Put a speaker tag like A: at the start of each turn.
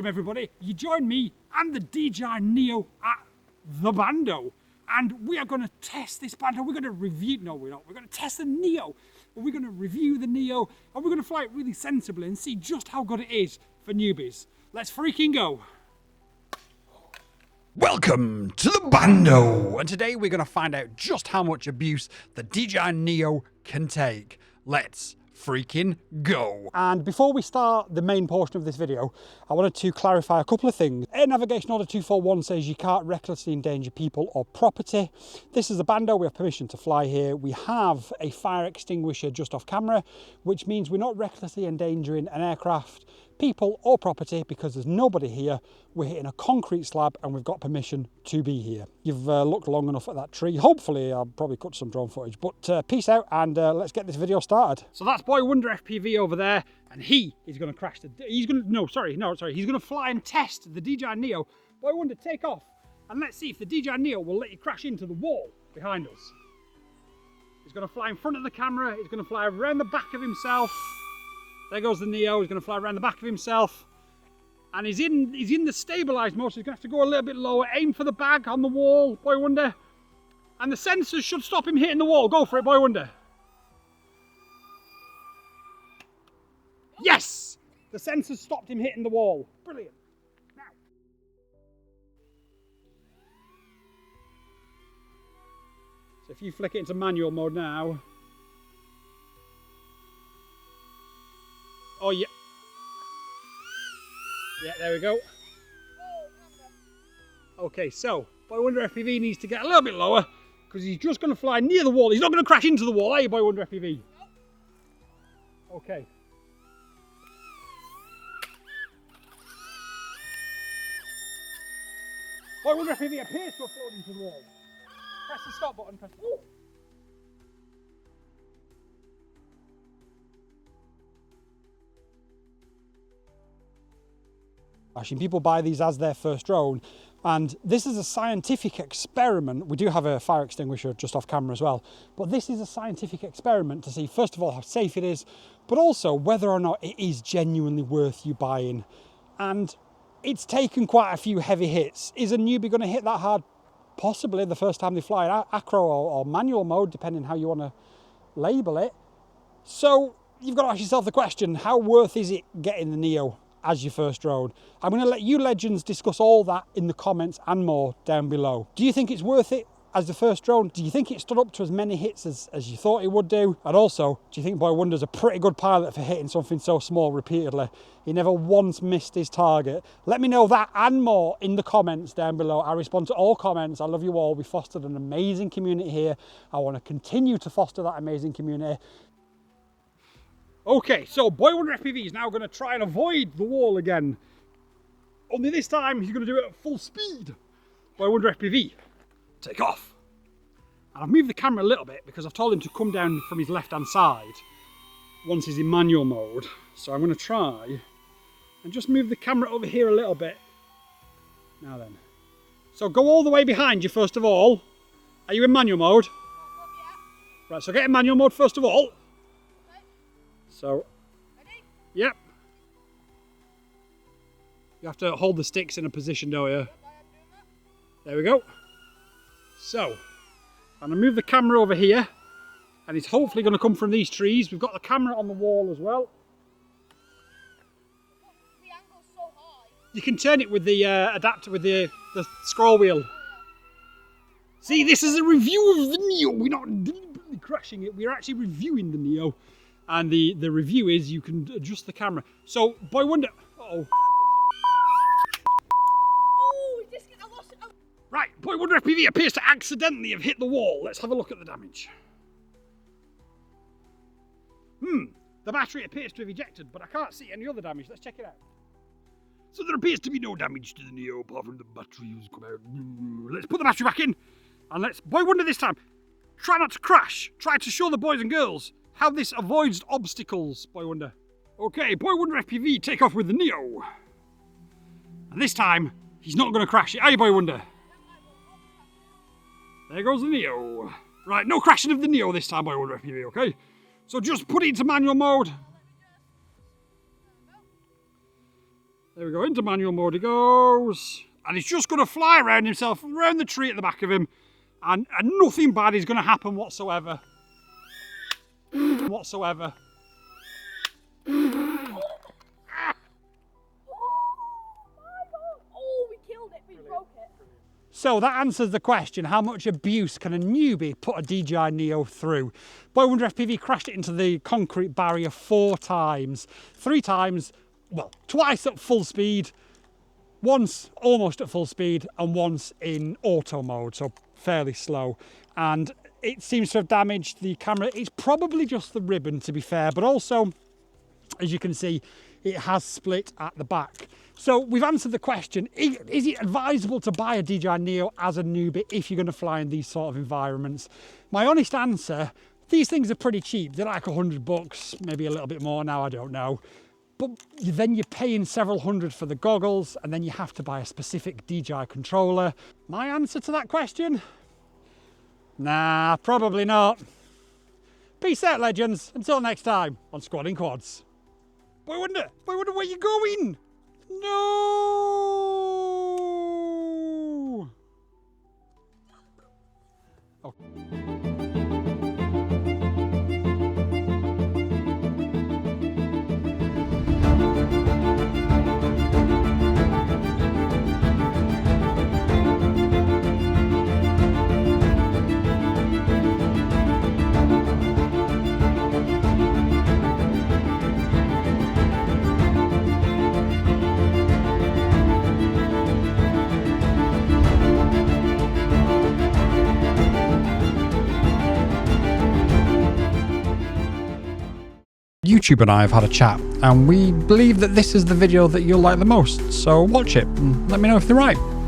A: everybody. You join me and the DJI Neo at the Bando. And we are going to test this Bando. We're going to review, no we're not, we're going to test the Neo. And we're going to review the Neo and we're going to fly it really sensibly and see just how good it is for newbies. Let's freaking go. Welcome to the Bando. And today we're going to find out just how much abuse the DJI Neo can take. Let's freaking go. And before we start the main portion of this video, I wanted to clarify a couple of things. Air Navigation Order 241 says you can't recklessly endanger people or property. This is the Bando, we have permission to fly here. We have a fire extinguisher just off camera, which means we're not recklessly endangering an aircraft, people or property because there's nobody here. We're hitting a concrete slab and we've got permission to be here. You've looked long enough at that tree. Hopefully I'll probably cut some drone footage, but peace out and let's get this video started. So that's Boy Wonder FPV over there and he is going to crash the, he's going to fly and test the DJI Neo. Boy Wonder, take off and let's see if the DJI Neo will let you crash into the wall behind us. He's going to fly in front of the camera, he's going to fly around the back of himself. There goes the Neo, he's going to fly around the back of himself. And he's in the stabilised mode, so he's going to have to go a little bit lower. Aim for the bag on the wall, Boy Wonder. And the sensors should stop him hitting the wall. Go for it, Boy Wonder. Yes! The sensors stopped him hitting the wall. Brilliant. Now. So if you flick it into manual mode now. Oh, yeah. Yeah, there we go. Okay, so Boy Wonder FPV needs to get a little bit lower because he's just going to fly near the wall. He's not going to crash into the wall, are you, Boy Wonder FPV? Okay. Boy Wonder FPV appears to have flown into the wall. Press the stop button. Press. Woo! People buy these as their first drone, and this is a scientific experiment. We do have a fire extinguisher just off camera as well, but this is a scientific experiment to see, first of all, how safe it is, but also whether or not it is genuinely worth you buying. And it's taken quite a few heavy hits. Is a newbie going to hit that hard? Possibly the first time they fly in acro or manual mode, depending how you want to label it. So you've got to ask yourself the question, how worth is it getting the Neo as your first drone? I'm going to let you legends discuss all that in the comments and more down below. Do you think it's worth it as the first drone? Do you think it stood up to as many hits as you thought it would do? And also, do you think Boy Wonder's a pretty good pilot for hitting something so small repeatedly? He never once missed his target. Let me know that and more in the comments down below. I respond to all comments. I love you all. We fostered an amazing community here. I want to continue to foster that amazing community. Okay, so Boy Wonder FPV is now going to try and avoid the wall again. Only this time he's going to do it at full speed. Boy Wonder FPV, take off. And I've moved the camera a little bit because I've told him to come down from his left-hand side once he's in manual mode. So I'm going to try and just move the camera over here a little bit. Now then. So go all the way behind you first of all. Are you in manual mode? Yeah. Right, so get in manual mode first of all. So, ready? Yep. You have to hold the sticks in a position, don't you? There we go. So, I'm going to move the camera over here, and it's hopefully going to come from these trees. We've got the camera on the wall as well. The angle's so high. You can turn it with the adapter, with the scroll wheel. See, this is a review of the Neo. We're not deliberately crashing it. We're actually reviewing the Neo. And the review is you can adjust the camera. So, Boy Wonder... Uh-oh. Oh, I lost it. Oh. Right, Boy Wonder FPV appears to accidentally have hit the wall. Let's have a look at the damage. The battery appears to have ejected, but I can't see any other damage. Let's check it out. So there appears to be no damage to the Neo apart from the battery has come out. Let's put the battery back in. And let's... Boy Wonder this time. Try not to crash. Try to show the boys and girls how this avoids obstacles, Boy Wonder. Okay, Boy Wonder FPV, take off with the Neo. And this time, he's not going to crash it, are you, Boy Wonder? There goes the Neo. Right, no crashing of the Neo this time, Boy Wonder FPV, okay? So just put it into manual mode. There we go, into manual mode he goes. And he's just going to fly around himself, around the tree at the back of him. And nothing bad is going to happen whatsoever. Whatsoever. So that answers the question, how much abuse can a newbie put a DJI Neo through? Boy Wonder FPV crashed it into the concrete barrier 4 times. 3 times, well, twice at full speed, once almost at full speed, and once in auto mode, so fairly slow. And it seems to have damaged the camera. It's probably just the ribbon, to be fair, but also, as you can see, it has split at the back. So we've answered the question, is it advisable to buy a DJI Neo as a newbie if you're going to fly in these sort of environments? My honest answer, these things are pretty cheap. They're like $100, maybe a little bit more now, I don't know. But then you're paying several hundred for the goggles, and then you have to buy a specific DJI controller. My answer to that question? Nah, probably not. Peace out, legends. Until next time on Squadding Quads. Boy Wonder, where you going? No! Oh. YouTube and I have had a chat, and we believe that this is the video that you'll like the most, so watch it and let me know if they're right.